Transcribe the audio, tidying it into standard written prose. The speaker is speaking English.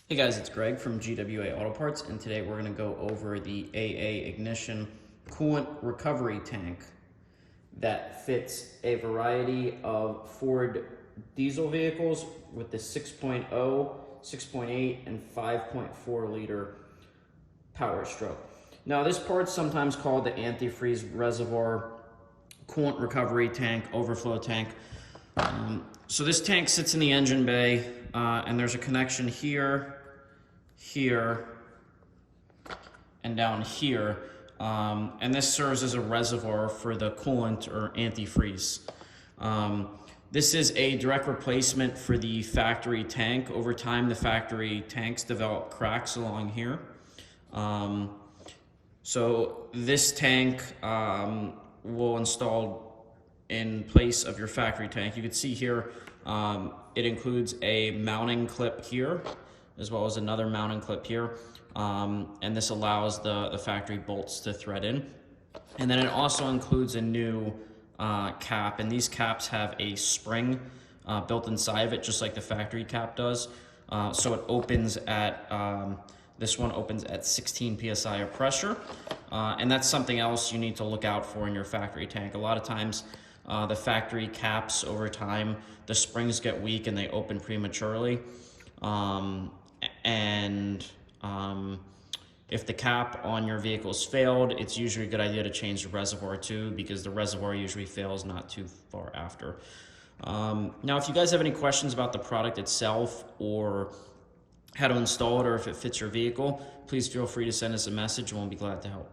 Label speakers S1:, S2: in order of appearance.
S1: Hey guys, it's Greg from GWA Auto Parts, and today we're going to go over the AA Ignition coolant recovery tank that fits a variety of Ford diesel vehicles with the 6.0, 6.8, and 5.4 liter power stroke. Now this part's sometimes called the antifreeze reservoir coolant recovery tank, overflow tank. So this tank sits in the engine bay, and there's a connection here, and down here. And this serves as a reservoir for the coolant or antifreeze. This is a direct replacement for the factory tank. Over time, the factory tanks develop cracks along here. So this tank will install in place of your factory tank. You can see here, it includes a mounting clip here, as well as another mounting clip here. And this allows the factory bolts to thread in. And then it also includes a new cap, and these caps have a spring built inside of it, just like the factory cap does. So it opens at, this one opens at 16 PSI of pressure. And that's something else you need to look out for in your factory tank. A lot of times, the factory caps over time, the springs get weak and they open prematurely. If the cap on your vehicle's failed, it's usually a good idea to change the reservoir too, because the reservoir usually fails not too far after. Now, if you guys have any questions about the product itself or how to install it or if it fits your vehicle, please feel free to send us a message and we'll be glad to help.